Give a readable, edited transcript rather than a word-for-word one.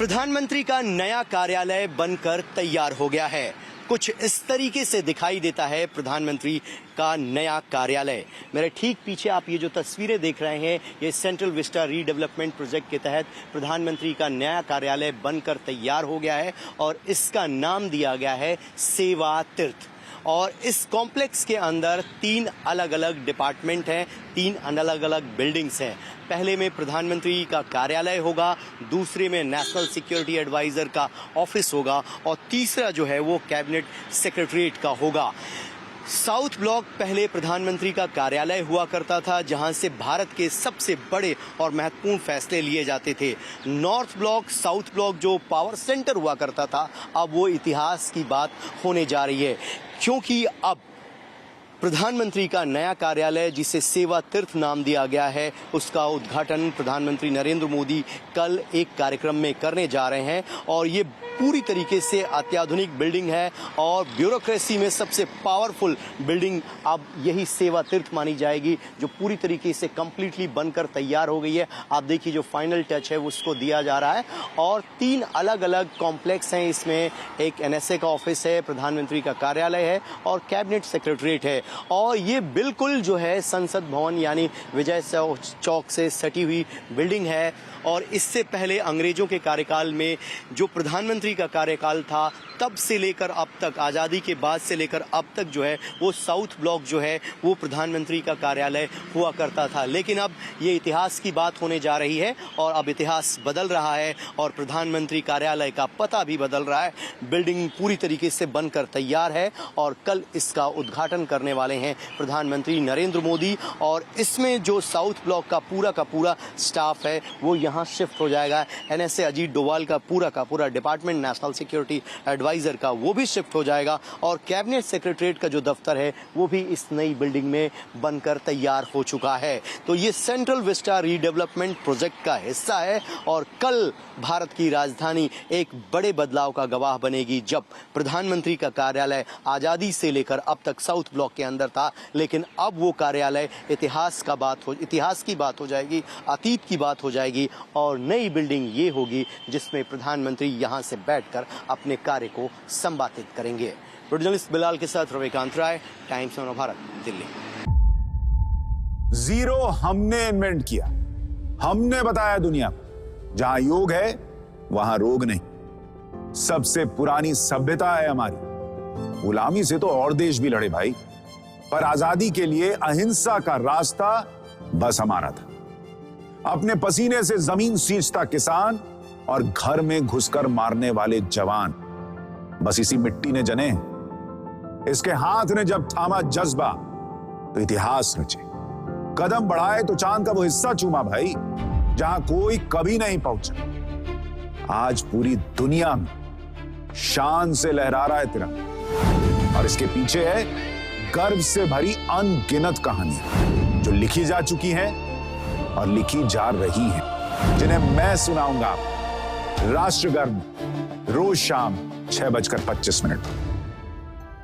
प्रधानमंत्री का नया कार्यालय बनकर तैयार हो गया है। कुछ इस तरीके से दिखाई देता है प्रधानमंत्री का नया कार्यालय। मेरे ठीक पीछे आप ये जो तस्वीरें देख रहे हैं, ये सेंट्रल विस्टा रीडेवलपमेंट प्रोजेक्ट के तहत प्रधानमंत्री का नया कार्यालय बनकर तैयार हो गया है और इसका नाम दिया गया है सेवा तीर्थ। और इस कॉम्प्लेक्स के अंदर 3 अलग अलग डिपार्टमेंट हैं, 3 अलग अलग बिल्डिंग्स हैं। पहले में प्रधानमंत्री का कार्यालय होगा, दूसरे में नेशनल सिक्योरिटी एडवाइजर का ऑफिस होगा और तीसरा जो है वो कैबिनेट सेक्रेटरीट का होगा। साउथ ब्लॉक पहले प्रधानमंत्री का कार्यालय हुआ करता था, जहां से भारत के सबसे बड़े और महत्वपूर्ण फैसले लिए जाते थे। नॉर्थ ब्लॉक, साउथ ब्लॉक जो पावर सेंटर हुआ करता था, अब वो इतिहास की बात होने जा रही है, क्योंकि अब प्रधानमंत्री का नया कार्यालय, जिसे सेवा तीर्थ नाम दिया गया है, उसका उद्घाटन प्रधानमंत्री नरेंद्र मोदी कल एक कार्यक्रम में करने जा रहे हैं। और ये पूरी तरीके से अत्याधुनिक बिल्डिंग है और ब्यूरोक्रेसी में सबसे पावरफुल बिल्डिंग अब यही सेवा तीर्थ मानी जाएगी, जो पूरी तरीके से कंप्लीटली बनकर तैयार हो गई है। आप देखिए जो फाइनल टच है उसको दिया जा रहा है और 3 अलग अलग कॉम्प्लेक्स हैं। इसमें एक NSA का ऑफिस है, प्रधानमंत्री का कार्यालय है और कैबिनेट सेक्रेटरीट है। और ये बिल्कुल जो है संसद भवन यानी विजय चौक से सटी हुई बिल्डिंग है। और इससे पहले अंग्रेजों के कार्यकाल में जो प्रधानमंत्री का कार्यकाल था, तब से लेकर अब तक, आज़ादी के बाद से लेकर अब तक जो है वो साउथ ब्लॉक जो है वो प्रधानमंत्री का कार्यालय हुआ करता था। लेकिन अब ये इतिहास की बात होने जा रही है और अब इतिहास बदल रहा है और प्रधानमंत्री कार्यालय का पता भी बदल रहा है। बिल्डिंग पूरी तरीके से बनकर तैयार है और कल इसका उद्घाटन करने वाले हैं प्रधानमंत्री नरेंद्र मोदी। और इसमें जो साउथ ब्लॉक का पूरा स्टाफ है वो यहाँ शिफ्ट हो जाएगा। NSA अजीत डोवाल का पूरा डिपार्टमेंट, नेशनल सिक्योरिटी एडवाइजर का, वो भी शिफ्ट हो जाएगा। और कैबिनेट सेक्रेटरीट का जो दफ्तर है वो भी इस नई बिल्डिंग में बनकर तैयार हो चुका है। तो ये सेंट्रल विस्टा रीडेवलपमेंट प्रोजेक्ट का हिस्सा है और कल भारत की राजधानी एक बड़े बदलाव का गवाह बनेगी, जब प्रधानमंत्री का कार्यालय आज़ादी से लेकर अब तक साउथ ब्लॉक के अंदर था, लेकिन अब वो कार्यालय इतिहास की बात हो जाएगी, अतीत की बात हो जाएगी। और नई बिल्डिंग ये होगी जिसमें प्रधानमंत्री यहां से बैठकर अपने कार्य को संपादित करेंगे। जर्नलिस्ट बिलाल के साथ Ravikant Rai, Times of Bharat, Delhi. Zero हमने इन्वेंट किया, हमने बताया दुनिया को, जहां योग है वहां रोग नहीं। सबसे पुरानी सभ्यता है हमारी। गुलामी से तो और देश भी लड़े भाई, पर आजादी के लिए अहिंसा का रास्ता बस हमारा था। अपने पसीने से जमीन सींचता किसान और घर में घुसकर मारने वाले जवान, बस इसी मिट्टी ने जने हैं। इसके हाथ ने जब थामा जज्बा तो इतिहास रचे। कदम बढ़ाए तो चांद का वो हिस्सा चूमा भाई, जहां कोई कभी नहीं पहुंचा। आज पूरी दुनिया में शान से लहरा रहा है तिरंगा और इसके पीछे है गर्व से भरी अनगिनत कहानियां, जो लिखी जा चुकी हैं और लिखी जा रही हैं, जिन्हें मैं सुनाऊंगा राष्ट्रगान रोज शाम 6:25 पर।